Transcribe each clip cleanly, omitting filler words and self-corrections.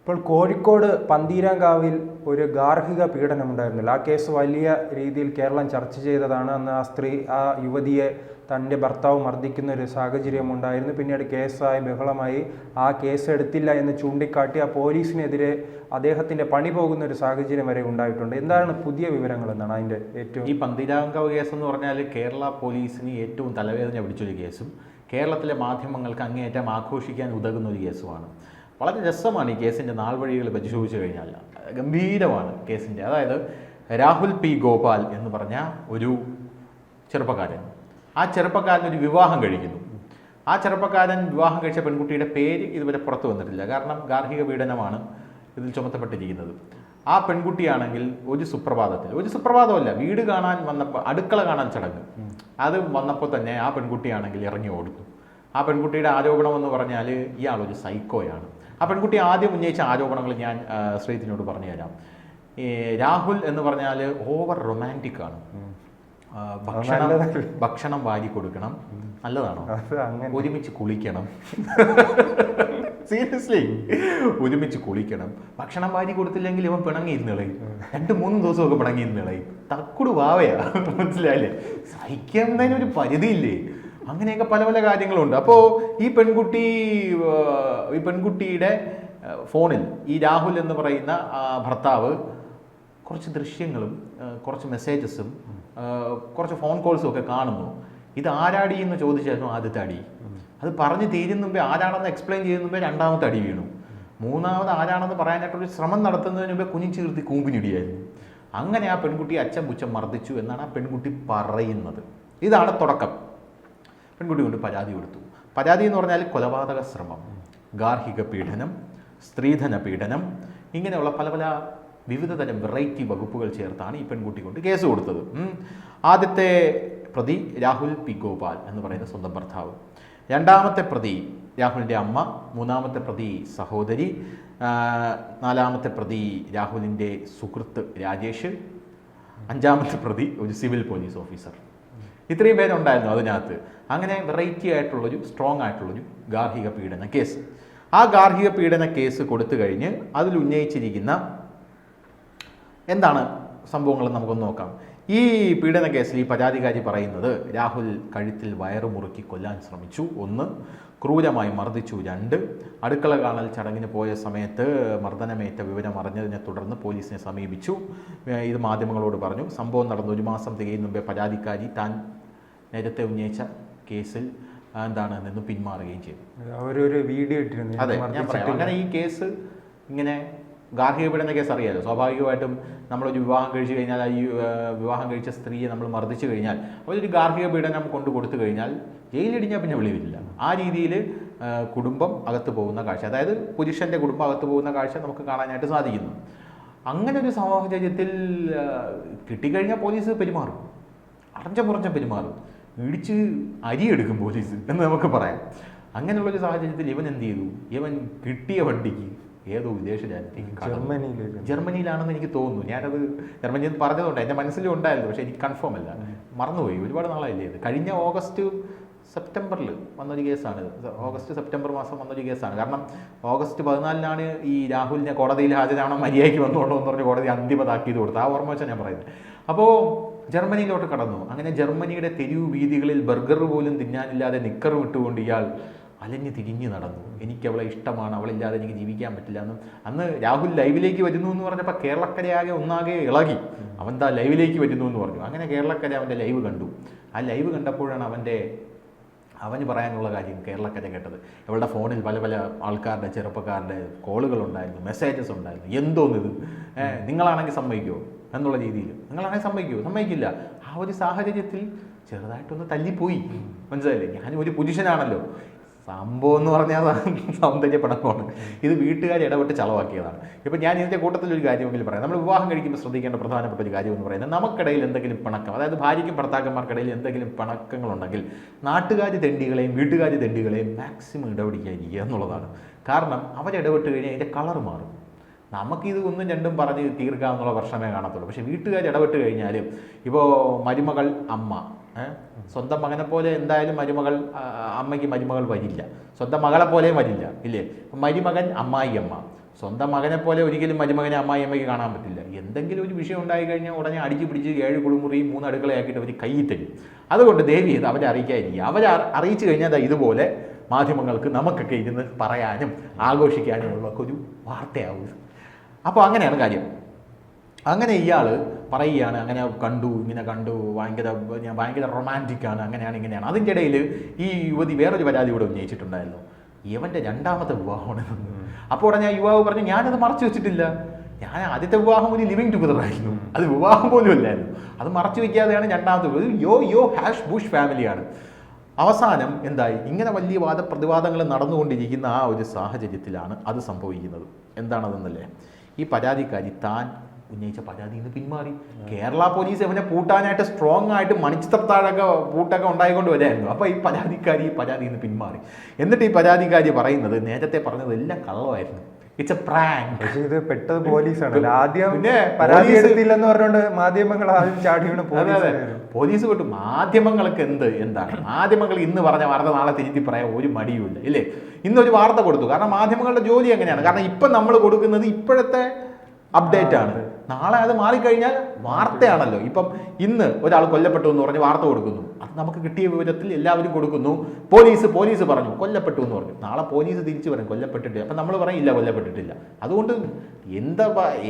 ഇപ്പോൾ കോഴിക്കോട് പന്തീരാങ്കാവിൽ ഒരു ഗാർഹിക പീഡനമുണ്ടായിരുന്നില്ല. ആ കേസ് വലിയ രീതിയിൽ കേരളം ചർച്ച ചെയ്തതാണ്. അന്ന് ആ യുവതിയെ തൻ്റെ ഭർത്താവ് മർദ്ദിക്കുന്ന ഒരു സാഹചര്യം ഉണ്ടായിരുന്നു. പിന്നീട് കേസായി ബഹളമായി. ആ കേസ് എടുത്തില്ല എന്ന് ചൂണ്ടിക്കാട്ടി ആ പോലീസിനെതിരെ അദ്ദേഹത്തിൻ്റെ പണി പോകുന്ന ഒരു സാഹചര്യം വരെ ഉണ്ടായിട്ടുണ്ട്. എന്താണ് പുതിയ വിവരങ്ങൾ എന്നാണ് അതിൻ്റെ ഈ പന്തീരാങ്കാവ് കേസ് എന്ന് പറഞ്ഞാൽ കേരള പോലീസിന് ഏറ്റവും തലവേദന പിടിച്ചൊരു കേസും കേരളത്തിലെ മാധ്യമങ്ങൾക്ക് അങ്ങേയറ്റം ആഘോഷിക്കാൻ ഉതകുന്ന ഒരു കേസുമാണ്. വളരെ രസമാണ് ഈ കേസിൻ്റെ നാൾ വഴികൾ പരിശോധിച്ചു കഴിഞ്ഞാൽ. ഗംഭീരമാണ് കേസിൻ്റെ. അതായത് രാഹുൽ പി ഗോപാൽ എന്ന് പറഞ്ഞ ഒരു ചെറുപ്പക്കാരൻ, ആ ചെറുപ്പക്കാരൻ ഒരു വിവാഹം കഴിക്കുന്നു. ആ ചെറുപ്പക്കാരൻ വിവാഹം കഴിച്ച പെൺകുട്ടിയുടെ പേര് ഇതുവരെ പുറത്തു വന്നിട്ടില്ല. കാരണം ഗാർഹിക പീഡനമാണ് ഇതിൽ ചുമത്തപ്പെട്ടിരിക്കുന്നത്. ആ പെൺകുട്ടിയാണെങ്കിൽ ഒരു സുപ്രഭാതമല്ല, വീട് കാണാൻ വന്നപ്പോൾ, അടുക്കള കാണാൻ ചടങ്ങ് അത് വന്നപ്പോൾ തന്നെ ആ പെൺകുട്ടിയാണെങ്കിൽ ഇറങ്ങി ഓടുന്നു. ആ പെൺകുട്ടിയുടെ ആരോപണം എന്ന് പറഞ്ഞാൽ ഇയാളൊരു സൈക്കോയാണ്. ആ പെൺകുട്ടി ആദ്യം ഉന്നയിച്ച ആരോപണങ്ങൾ ഞാൻ ശ്രീത്തിനോട് പറഞ്ഞു തരാം. രാഹുൽ എന്ന് പറഞ്ഞാൽ ഓവർ റൊമാൻറ്റിക് ആണ്. ഭക്ഷണം വാരി കൊടുക്കണം, നല്ലതാണോ, ഒരുമിച്ച് കുളിക്കണം, സീരിയസ്ലി ഒരുമിച്ച് കുളിക്കണം. ഭക്ഷണം വാരി കൊടുത്തില്ലെങ്കിൽ ഇവൻ പിണങ്ങിയിരുന്ന് കളയും. 2-3 ദിവസമൊക്കെ പിണങ്ങിയിരുന്ന് കളയും. തക്കുടു വാവയാ, മനസ്സിലായില്ലേ? സഹിക്കുന്നതിനൊരു പരിധിയില്ലേ? അങ്ങനെയൊക്കെ പല പല കാര്യങ്ങളുണ്ട്. അപ്പോൾ ഈ പെൺകുട്ടിയുടെ ഫോണിൽ ഈ രാഹുൽ എന്ന് പറയുന്ന ഭർത്താവ് കുറച്ച് ദൃശ്യങ്ങളും കുറച്ച് മെസ്സേജസും കുറച്ച് ഫോൺ കോൾസും ഒക്കെ കാണുന്നു. ഇത് ആരാടി എന്ന് ചോദിച്ചായിരുന്നു ആദ്യത്തെ അടി. അത് പറഞ്ഞ് തീരുന്ന മുമ്പേ, ആരാണെന്ന് എക്സ്പ്ലെയിൻ ചെയ്യുന്ന മുമ്പേ രണ്ടാമത്തെ അടി വീണു. മൂന്നാമത് ആരാണെന്ന് പറയാനായിട്ടൊരു ശ്രമം നടത്തുന്നതിന് മുമ്പേ കുനിച്ചു നിർത്തി കൂമ്പിനിടിയായിരുന്നു. അങ്ങനെ ആ പെൺകുട്ടി അച്ഛൻ പുച്ഛം മർദ്ദിച്ചു എന്നാണ് ആ പെൺകുട്ടി പറയുന്നത്. ഇതാണ് തുടക്കം. പെൺകുട്ടി കൊണ്ട് പരാതി കൊടുത്തു. പരാതി എന്ന് പറഞ്ഞാൽ കൊലപാതക ശ്രമം, ഗാർഹിക പീഡനം, സ്ത്രീധന പീഡനം, ഇങ്ങനെയുള്ള പല പല വിവിധ തരം വെറൈറ്റി വകുപ്പുകൾ ചേർത്താണ് ഈ പെൺകുട്ടി കൊണ്ട് കേസ് കൊടുത്തത്. ആദ്യത്തെ പ്രതി രാഹുൽ പി ഗോപാൽ എന്ന് പറയുന്ന സ്വന്തം ഭർത്താവ്, രണ്ടാമത്തെ പ്രതി രാഹുലിൻ്റെ അമ്മ, മൂന്നാമത്തെ പ്രതി സഹോദരി, നാലാമത്തെ പ്രതി രാഹുലിൻ്റെ സുഹൃത്ത് രാജേഷ്, അഞ്ചാമത്തെ പ്രതി ഒരു സിവിൽ പോലീസ് ഓഫീസർ. ഇത്രയും പേരുണ്ടായിരുന്നു അതിനകത്ത്. അങ്ങനെ വെറൈറ്റി ആയിട്ടുള്ളൊരു സ്ട്രോങ് ആയിട്ടുള്ളൊരു ഗാർഹിക പീഡന കേസ്. ആ ഗാർഹിക പീഡന കേസ് കൊടുത്തു കഴിഞ്ഞ് അതിൽ ഉന്നയിച്ചിരിക്കുന്ന എന്താണ് സംഭവങ്ങൾ നമുക്കൊന്ന് നോക്കാം. ഈ പീഡന കേസിൽ ഈ പരാതിക്കാരി പറയുന്നത് രാഹുൽ കഴുത്തിൽ വയറ് മുറുക്കി കൊല്ലാൻ ശ്രമിച്ചു, 1, ക്രൂരമായി മർദ്ദിച്ചു, 2, അടുക്കള കാണൽ ചടങ്ങിന് പോയ സമയത്ത് മർദ്ദനമേറ്റ വിവരം അറിഞ്ഞതിനെ തുടർന്ന് പോലീസിനെ സമീപിച്ചു. ഇത് മാധ്യമങ്ങളോട് പറഞ്ഞു. സംഭവം നടന്ന് 1 മാസം തികയും മുമ്പേ പരാതിക്കാരി താൻ നേരത്തെ ഉന്നയിച്ച കേസിൽ നിന്ന് പിന്മാറുകയും ചെയ്തു. അവരൊരു വീഡിയോ ഇട്ടിരുന്നു. അതെ, ഞാൻ പറയാം. അങ്ങനെ ഈ കേസ് ഇങ്ങനെ ഗാർഹിക പീഡന കേസ് അറിയാലോ. സ്വാഭാവികമായിട്ടും നമ്മളൊരു വിവാഹം കഴിച്ചു കഴിഞ്ഞാൽ, ഈ വിവാഹം കഴിച്ച സ്ത്രീയെ നമ്മൾ മർദ്ദിച്ചു കഴിഞ്ഞാൽ, അവരൊരു ഗാർഹിക പീഡനം കൊണ്ടു കൊടുത്തു കഴിഞ്ഞാൽ ജയിലിടിഞ്ഞാൽ പിന്നെ വെളിവില്ല. ആ രീതിയിൽ കുടുംബം അകത്ത് പോകുന്ന കാഴ്ച, അതായത് പുരുഷൻ്റെ കുടുംബം അകത്ത് പോകുന്ന കാഴ്ച നമുക്ക് കാണാനായിട്ട് സാധിക്കുന്നു. അങ്ങനെ ഒരു സാഹചര്യത്തിൽ കിട്ടിക്കഴിഞ്ഞാൽ പോലീസ് പെരുമാറും, അറഞ്ചം പെരുമാറും, ഇടിച്ച് അരിയെടുക്കും പോലീസ് എന്ന് നമുക്ക് പറയാം. അങ്ങനെയുള്ളൊരു സാഹചര്യത്തിൽ ഇവൻ എന്ത് ചെയ്തു? ഇവൻ കിട്ടിയ വണ്ടിക്ക് ഏതോ വിദേശ രാജ്യത്തേക്ക്, ജർമ്മനിയിലാണെന്ന് എനിക്ക് തോന്നുന്നു. ഞാനത് ജർമ്മനിയിൽ പറഞ്ഞതുകൊണ്ട് എൻ്റെ മനസ്സിലും ഉണ്ടായിരുന്നു, പക്ഷേ എനിക്ക് കൺഫേം അല്ല, മറന്നുപോയി. ഒരുപാട് നാളായില്ലേ ഇത്. കഴിഞ്ഞ സെപ്റ്റംബറിൽ വന്നൊരു കേസാണ്. സെപ്റ്റംബർ മാസം വന്നൊരു കേസാണ്. കാരണം ഓഗസ്റ്റ് 14 ഈ രാഹുലിനെ കോടതിയിൽ ഹാജരാവണം, മര്യാദയ്ക്ക് വന്നോളൂ എന്ന് പറഞ്ഞ് കോടതി അന്തിമതാക്കിയത് കൊടുത്തു. ആ ഓർമ്മ വെച്ചാൽ ഞാൻ പറയുന്നത്. അപ്പോൾ ജർമ്മനിയിലോട്ട് കടന്നു. അങ്ങനെ ജർമ്മനിയുടെ തെരുവ് വീതികളിൽ ബർഗർ പോലും തിന്നാനില്ലാതെ നിക്കറും ഇട്ടുകൊണ്ട് ഇയാൾ അലഞ്ഞ് തിരിഞ്ഞ് നടന്നു. എനിക്ക് അവളെ ഇഷ്ടമാണ്, അവളില്ലാതെ എനിക്ക് ജീവിക്കാൻ പറ്റില്ല എന്ന്. അന്ന് രാഹുൽ ലൈവിലേക്ക് വരുന്നു എന്ന് പറഞ്ഞപ്പോൾ കേരളക്കരയാകെ ഒന്നാകെ ഇളകി. അവൻ ലൈവിലേക്ക് വരുന്നു എന്ന് പറഞ്ഞു. അങ്ങനെ കേരളക്കര അവൻ്റെ ലൈവ് കണ്ടു. ആ ലൈവ് കണ്ടപ്പോഴാണ് അവന് പറയാനുള്ള കാര്യം കേരളക്കര കേട്ടത്. ഇവളുടെ ഫോണിൽ പല പല ആൾക്കാരുടെ, ചെറുപ്പക്കാരുടെ കോളുകളുണ്ടായിരുന്നു, മെസ്സേജസ് ഉണ്ടായിരുന്നു. എന്തോന്നിത്, നിങ്ങളാണെങ്കിൽ സമ്മതിക്കുമോ എന്നുള്ള രീതിയിൽ. നിങ്ങളാണെങ്കിൽ സമ്മതിക്കില്ല. ആ ഒരു സാഹചര്യത്തിൽ ചെറുതായിട്ടൊന്ന് തല്ലിപ്പോയി, മനസ്സിലായില്ലേ? ഞാൻ ഒരു പുരുഷനാണല്ലോ. സംഭവം എന്ന് പറഞ്ഞാൽ സൗന്ദര്യ പടക്കമാണ്. ഇത് വീട്ടുകാർ ഇടപെട്ട് ചളവാക്കിയതാണ്. ഇപ്പം ഞാൻ ഇതിൻ്റെ കൂട്ടത്തിലൊരു കാര്യമെങ്കിലും പറയാം. നമ്മൾ വിവാഹം കഴിക്കുമ്പോൾ ശ്രദ്ധിക്കേണ്ട പ്രധാനപ്പെട്ട ഒരു കാര്യം എന്ന് പറയുന്നത്, നമുക്കിടയിൽ എന്തെങ്കിലും പിണക്കം, അതായത് ഭാര്യയ്ക്കും ഭർത്താക്കന്മാർക്കിടയിൽ എന്തെങ്കിലും പിണക്കങ്ങളുണ്ടെങ്കിൽ നാട്ടുകാർ തെണ്ടികളെയും വീട്ടുകാർ തെണ്ടികളെയും മാക്സിമം ഇടപെടിക്കാതിരിക്കുക എന്നുള്ളതാണ്. കാരണം അവരിടപെട്ട് കഴിഞ്ഞാൽ അതിൻ്റെ കളർ മാറും. നമുക്കിത് 1ഉം 2ഉം പറഞ്ഞ് തീർക്കാമെന്നുള്ള പ്രശ്നമേ കാണത്തുള്ളൂ. പക്ഷേ വീട്ടുകാർ ഇടപെട്ട് കഴിഞ്ഞാൽ, ഇപ്പോൾ മരുമകൾ അമ്മ, സ്വന്തം മകനെ പോലെ എന്തായാലും അമ്മയ്ക്ക് മരുമകൾ വരില്ല, സ്വന്തം മകളെ പോലെയും വരില്ല, ഇല്ലേ? മരുമകൻ അമ്മായി അമ്മ, സ്വന്തം മകനെ പോലെ ഒരിക്കലും മരുമകനെ അമ്മായിയമ്മയ്ക്ക് കാണാൻ പറ്റില്ല. എന്തെങ്കിലും ഒരു വിഷയം ഉണ്ടായി കഴിഞ്ഞാൽ ഉടനെ അടിച്ച് പിടിച്ച് 7 കുളിമുറിയും 3 അടുക്കളയാക്കിയിട്ട് അവർ കയ്യിൽ തരും. അതുകൊണ്ട് ദേവി ഇത് അവരെ അറിയിക്കാതിരിക്കുക. അവരെ അറിയിച്ചു കഴിഞ്ഞാൽ ഇതുപോലെ മാധ്യമങ്ങൾക്ക് നമുക്കൊക്കെ ഇരുന്ന് പറയാനും ആഘോഷിക്കാനും ഉള്ള ഒരു വാർത്തയാവും. അപ്പോൾ അങ്ങനെയാണ് കാര്യം. അങ്ങനെ ഇയാൾ പറയുകയാണ്, അങ്ങനെ കണ്ടു, ഇങ്ങനെ കണ്ടു, ഭയങ്കര റൊമാൻറ്റിക്കാണ്, അങ്ങനെയാണ് ഇങ്ങനെയാണ്. അതിൻ്റെ ഇടയിൽ ഈ യുവതി വേറൊരു പരാതി കൂടെ ഉന്നയിച്ചിട്ടുണ്ടായിരുന്നു, ഇവൻ്റെ 2ാമത്തെ വിവാഹമാണ്. അപ്പോൾ ഉടനെ ആ യുവാവ് പറഞ്ഞു, ഞാനത് മറച്ചു വെച്ചിട്ടില്ല, ഞാൻ ആദ്യത്തെ വിവാഹം ഒരു ലിവിങ് ടുഗദർ ആയിരുന്നു, അത് വിവാഹം പോലും അല്ലായിരുന്നു, അത് മറച്ചു വയ്ക്കാതെയാണ് 2ാമത്തെ വിവാഹം. യോ ഹാഷ് ബുഷ് ഫാമിലിയാണ്. അവസാനം എന്തായി, ഇങ്ങനെ വലിയ വാദപ്രതിവാദങ്ങൾ നടന്നുകൊണ്ടിരിക്കുന്ന ആ ഒരു സാഹചര്യത്തിലാണ് അത് സംഭവിക്കുന്നത്. എന്താണതെന്നല്ലേ, ഈ പരാതിക്കാരി താൻ ഉന്നയിച്ച പരാതിയിൽ നിന്ന് പിന്മാറി. കേരള പോലീസ് അവനെ പൂട്ടാനായിട്ട് സ്ട്രോങ് ആയിട്ട് മണിച്ചിത്രത്താഴൊക്കെ പൂട്ടൊക്കെ ഉണ്ടായിക്കൊണ്ട് വരായിരുന്നു. അപ്പോൾ ഈ പരാതിയിൽ നിന്ന് പിന്മാറി. എന്നിട്ട് ഈ പരാതിക്കാരി പറയുന്നത് നേരത്തെ പറഞ്ഞത് എല്ലാം കള്ളമായിരുന്നു, ഇറ്റ്സ് എ പ്രാങ്ക്. പക്ഷേ ഇത് പെട്ടത് പോലീസാണ്. ആദ്യം പരാതി എടുത്തില്ലെന്ന് പറഞ്ഞുകൊണ്ട് മാധ്യമങ്ങൾ ആദ്യം ചാടി വീണ് പോലീസ് വിട്ടു. മാധ്യമങ്ങൾക്ക് എന്താണ് മാധ്യമങ്ങൾ ഇന്ന് പറഞ്ഞ വാർത്ത നാളെ തിരുത്തി പറയാൻ ഒരു മടിയുമില്ല, ഇല്ലേ? ഇന്നൊരു വാർത്ത കൊടുത്തു, കാരണം മാധ്യമങ്ങളുടെ ജോലി എങ്ങനെയാണ്. കാരണം ഇപ്പം നമ്മൾ കൊടുക്കുന്നത് ഇപ്പോഴത്തെ അപ്ഡേറ്റ് ആണ്. നാളെ അത് മാറിക്കഴിഞ്ഞാൽ വാർത്തയാണല്ലോ. ഇപ്പം ഇന്ന് ഒരാൾ കൊല്ലപ്പെട്ടു എന്ന് പറഞ്ഞ് വാർത്ത കൊടുക്കുന്നു, അത് നമുക്ക് കിട്ടിയ വിവരത്തിൽ എല്ലാവരും കൊടുക്കുന്നു. പോലീസ് പറഞ്ഞു കൊല്ലപ്പെട്ടു എന്ന് പറഞ്ഞു, നാളെ പോലീസ് തിരിച്ചു പറയും കൊല്ലപ്പെട്ടിട്ടില്ല. അപ്പം നമ്മൾ പറയും ഇല്ല കൊല്ലപ്പെട്ടിട്ടില്ല. അതുകൊണ്ട്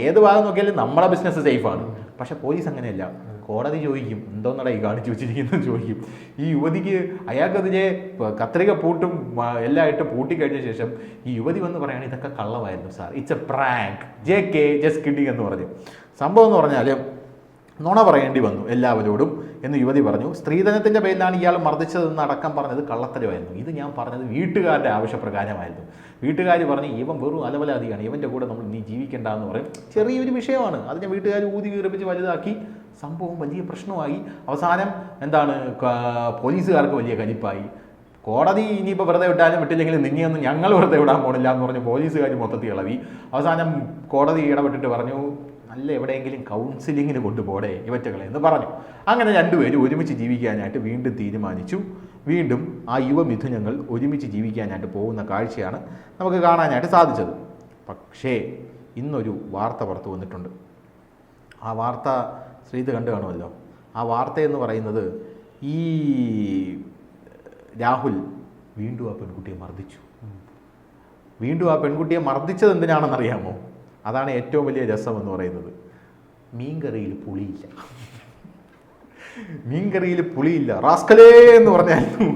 ഏത് ഭാഗം നോക്കിയാലും നമ്മളെ ബിസിനസ് സേഫാണ്. പക്ഷെ പോലീസ് അങ്ങനെയല്ല. കോടതി ചോദിക്കും, എന്തോന്നടാ ഈ കാണിച്ചു വെച്ചിരിക്കുന്നത് ചോദിക്കും. ഈ യുവതിക്ക് അയാൾക്കെതിരെ കത്രിക പൂട്ടും എല്ലാം ഇട്ട് പൂട്ടിക്കഴിഞ്ഞ ശേഷം ഈ യുവതി വന്ന് പറയുകയാണ്, ഇതൊക്കെ കള്ളമായിരുന്നു sir, it's a prank, just kidding എന്ന് പറഞ്ഞു. സംഭവം എന്ന് പറഞ്ഞാൽ നുണ പറയേണ്ടി വന്നു എല്ലാവരോടും എന്ന് യുവതി പറഞ്ഞു. സ്ത്രീധനത്തിൻ്റെ പേരിലാണ് ഇയാൾ മർദ്ദിച്ചതെന്ന് അടക്കം പറഞ്ഞത് കള്ളത്തരമായിരുന്നു. ഇത് ഞാൻ പറഞ്ഞത് വീട്ടുകാരുടെ ആവശ്യപ്രകാരമായിരുന്നു. വീട്ടുകാർ പറഞ്ഞ് ഇവൻ വെറും അലവലാതിയാണ്, ഇവൻ്റെ കൂടെ നമ്മൾ നീ ജീവിക്കേണ്ട എന്ന് പറയും. ചെറിയൊരു വിഷയമാണ്, അതിനെ വീട്ടുകാർ ഊതി വീർപ്പിച്ച് വലുതാക്കി. സംഭവം വലിയ പ്രശ്നമായി. അവസാനം പോലീസുകാർക്ക് വലിയ കലിപ്പായി. കോടതി ഇനിയിപ്പോൾ വെറുതെ വിട്ടാലും വിട്ടില്ലെങ്കിൽ നിന്നെയൊന്നും ഞങ്ങൾ വെറുതെ വിടാൻ പോണില്ല എന്ന് പറഞ്ഞ് പോലീസുകാർ മൊത്തത്തിൽ ഇളവി. അവസാനം കോടതി ഇടപെട്ടിട്ട് പറഞ്ഞു, നല്ല എവിടെയെങ്കിലും കൗൺസിലിങ്ങിന് കൊണ്ടുപോടെ ഇവറ്റകളെ എന്ന് പറഞ്ഞു. അങ്ങനെ രണ്ടുപേരും ഒരുമിച്ച് ജീവിക്കാനായിട്ട് വീണ്ടും തീരുമാനിച്ചു. വീണ്ടും ആ യുവമിഥുനങ്ങൾ ഒരുമിച്ച് ജീവിക്കാനായിട്ട് പോകുന്ന കാഴ്ചയാണ് നമുക്ക് കാണാനായിട്ട് സാധിച്ചത്. പക്ഷേ ഇന്നൊരു വാർത്ത പുറത്തു വന്നിട്ടുണ്ട്. ആ വാർത്ത ശ്രീത് കണ്ടു കാണുമല്ലോ. ആ വാർത്തയെന്ന് പറയുന്നത് ഈ രാഹുൽ വീണ്ടും ആ പെൺകുട്ടിയെ മർദ്ദിച്ചു. വീണ്ടും ആ പെൺകുട്ടിയെ മർദ്ദിച്ചത് എന്തിനാണെന്നറിയാമോ? അതാണ് ഏറ്റവും വലിയ രസമെന്ന് പറയുന്നത്. മീൻകറിയിൽ പുളിയില്ല. മീൻകറിയിൽ പുളിയില്ല റാസ്കലേ എന്ന് പറഞ്ഞായിരുന്നു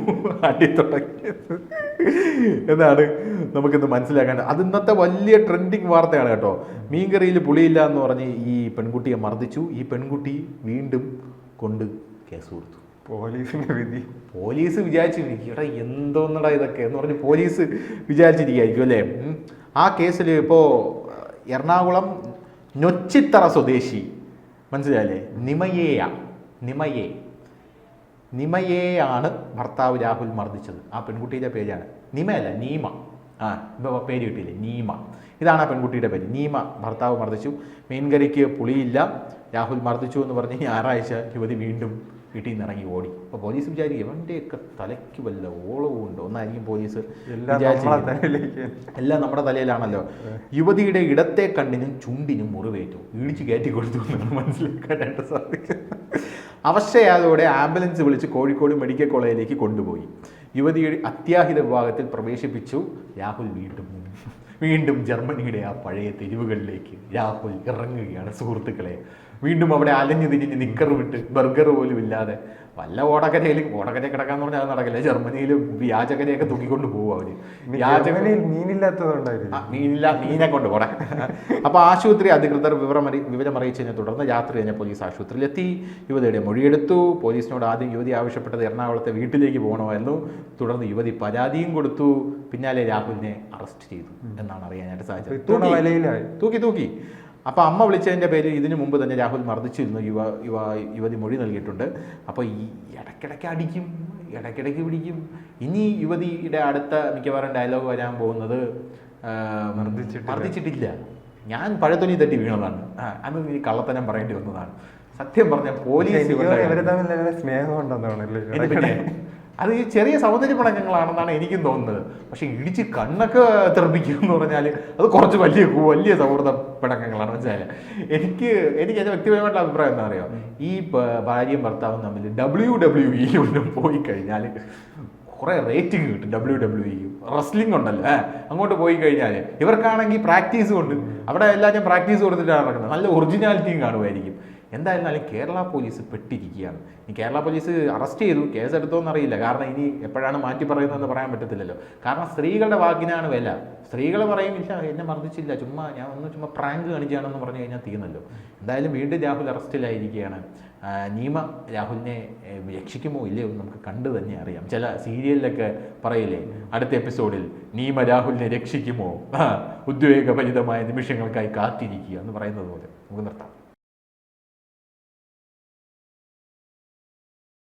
അടിത്തുടങ്ങിയത് എന്നാണ് നമുക്കിന്ന് മനസ്സിലാക്കേണ്ടത്. അത് ഇന്നത്തെ വലിയ ട്രെൻഡിങ് വാർത്തയാണ് കേട്ടോ. മീൻകറിയിൽ പുളിയില്ല എന്ന് പറഞ്ഞ് ഈ പെൺകുട്ടിയെ മർദ്ദിച്ചു. ഈ പെൺകുട്ടി വീണ്ടും കൊണ്ട് കേസ് കൊടുത്തു. പോലീസിന്റെ വിധി. പോലീസ് വിചാരിച്ചിരിക്കും, എടാ എന്തോന്നടാ ഇതൊക്കെ എന്ന് പറഞ്ഞ് പോലീസ് വിചാരിച്ചിരിക്കും അല്ലേ. ആ കേസിൽ ഇപ്പോൾ എറണാകുളം നൊച്ചിത്തറ സ്വദേശി, മനസ്സിലായല്ലേ, നിമയെയാണ് ഭർത്താവ് രാഹുൽ മർദ്ദിച്ചത്. ആ പെൺകുട്ടിയുടെ പേരാണ് നിമയല്ല, നീമ. ഇപ്പോൾ പേര് കിട്ടിയില്ലേ, നീമ. ഇതാണ് ആ പെൺകുട്ടിയുടെ പേര്. നീമ ഭർത്താവ് മർദ്ദിച്ചു. മീൻകറിക്ക് പുളിയില്ല, രാഹുൽ മർദ്ദിച്ചു എന്ന് പറഞ്ഞ് ഞായറാഴ്ച യുവതി വീണ്ടും വീട്ടിൽ നിന്ന് ഇറങ്ങി ഓടി. അപ്പോൾ പോലീസ് വിചാരിക്കും ഇവൻ്റെയൊക്കെ തലയ്ക്ക് വല്ല ഓളവും ഉണ്ടോ എന്നായിരിക്കും പോലീസ് എല്ലാം നമ്മുടെ തലയിലാണല്ലോ. യുവതിയുടെ ഇടത്തെ കണ്ണിനും ചുണ്ടിനും മുറിവേറ്റു, ഇടിച്ചു കയറ്റി കൊടുത്തു എന്നാണ് മനസ്സിലാക്കാനായിട്ട് സാധിക്കും. അവശയായതോടെ ആംബുലൻസ് വിളിച്ച് കോഴിക്കോട് മെഡിക്കൽ കോളേജിലേക്ക് കൊണ്ടുപോയി. യുവതിയുടെ അത്യാഹിത വിഭാഗത്തിൽ പ്രവേശിപ്പിച്ചു. രാഹുൽ വീണ്ടും ജർമ്മനിയുടെ ആ പഴയ തെരുവുകളിലേക്ക് രാഹുൽ ഇറങ്ങുകയാണ് സുഹൃത്തുക്കളെ. വീണ്ടും അവിടെ അലഞ്ഞു തിരിഞ്ഞ് നിക്കർ വിട്ട് ബർഗർ പോലും ഇല്ലാതെ വല്ല ഓടക്കരയിൽ കിടക്കാന്ന് പറഞ്ഞാൽ അത് നടക്കില്ല. ജർമ്മനിയിൽ വ്യാജകരയൊക്കെ തൂക്കിക്കൊണ്ട് പോകും അവര്. മീനെ കൊണ്ട് പോടാ. അപ്പോൾ ആശുപത്രി അധികൃതർ വിവരമറിയിച്ചതിനെ തുടർന്ന് രാത്രി തന്നെ പോലീസ് ആശുപത്രിയിലെത്തി. യുവതിയുടെ മൊഴിയെടുത്തു. പോലീസിനോട് ആദ്യം യുവതി ആവശ്യപ്പെട്ടത് എറണാകുളത്തെ വീട്ടിലേക്ക് പോകണമായിരുന്നു. തുടർന്ന് യുവതി പരാതിയും കൊടുത്തു. പിന്നാലെ രാഹുലിനെ അറസ്റ്റ് ചെയ്തു എന്നാണ് അറിയാനായിട്ട് സാധിച്ചത്. തൂക്കി. അപ്പോൾ അമ്മ വിളിച്ചതിൻ്റെ പേരിൽ ഇതിനു മുമ്പ് തന്നെ രാഹുൽ മർദ്ദിച്ചിരുന്നു. യുവതി മൊഴി നൽകിയിട്ടുണ്ട്. അപ്പോൾ ഈ ഇടയ്ക്കിടയ്ക്ക് അടിക്കും, ഇടയ്ക്കിടയ്ക്ക് പിടിക്കും. ഇനി യുവതിയുടെ അടുത്ത മിക്കവാറും ഡയലോഗ് വരാൻ പോകുന്നത് മർദ്ദിച്ചിട്ടില്ല, ഞാൻ പഴത്തൊലി തട്ടി വീണതാണ്, അത് ഈ കള്ളത്തനം പറയേണ്ടി വന്നതാണ്. സത്യം പറഞ്ഞ പോലീസ് സ്നേഹം ഉണ്ടെന്നാണ്. അത് ഈ ചെറിയ സൗന്ദര്യ പിണക്കങ്ങളാണെന്നാണ് എനിക്കും തോന്നുന്നത്. പക്ഷെ ഇടിച്ച് കണ്ണൊക്കെ തെറിപ്പിക്കും എന്ന് പറഞ്ഞാൽ അത് കുറച്ച് വലിയ സൗഹൃദ പിണക്കങ്ങളാണ്. മനസ്സിലായില്ലേ? എനിക്ക് എൻ്റെ വ്യക്തിപരമായിട്ടുള്ള അഭിപ്രായം എന്താ പറയുക, ഈ ഭാര്യയും ഭർത്താവും തമ്മിൽ WWE പോയി കഴിഞ്ഞാൽ കുറേ റേറ്റിംഗ് കിട്ടും. WWE റെസ്ലിംഗ് ഉണ്ടല്ലോ, അങ്ങോട്ട് പോയി കഴിഞ്ഞാൽ ഇവർക്കാണെങ്കിൽ പ്രാക്ടീസ് കൊണ്ട് അവിടെ എല്ലാവരും പ്രാക്ടീസ് കൊടുത്തിട്ടാണ് നടക്കുന്നത്. നല്ല ഒറിജിനാലിറ്റിയും കാണുമായിരിക്കും. എന്തായിരുന്നാലും കേരള പോലീസ് പെട്ടിരിക്കുകയാണ്. ഈ കേരള പോലീസ് അറസ്റ്റ് ചെയ്തു, കേസ് എടുത്തോന്ന് അറിയില്ല. കാരണം ഇനി എപ്പോഴാണ് മാറ്റി പറയുന്നതെന്ന് പറയാൻ പറ്റത്തില്ലല്ലോ. കാരണം സ്ത്രീകളുടെ വാക്കിനാണ് വില. സ്ത്രീകൾ പറയും ഇല്ല എന്നെ മർദ്ദിച്ചില്ല, ഞാൻ ചുമ്മാ പ്രാങ്ക് കാണിച്ചാണെന്ന് പറഞ്ഞു കഴിഞ്ഞാൽ തീർന്നല്ലോ. എന്തായാലും വീണ്ടും രാഹുൽ അറസ്റ്റിലായിരിക്കുകയാണ്. നീമ രാഹുലിനെ രക്ഷിക്കുമോ ഇല്ലയോ നമുക്ക് കണ്ടു തന്നെ അറിയാം. ചില സീരിയലിലൊക്കെ പറയില്ലേ അടുത്ത എപ്പിസോഡിൽ നീമ രാഹുലിനെ രക്ഷിക്കുമോ, ഉദ്വേഗഭരിതമായ നിമിഷങ്ങൾക്കായി കാത്തിരിക്കുക എന്ന് പറയുന്നത് പോലെ. നമുക്ക് നിർത്താം.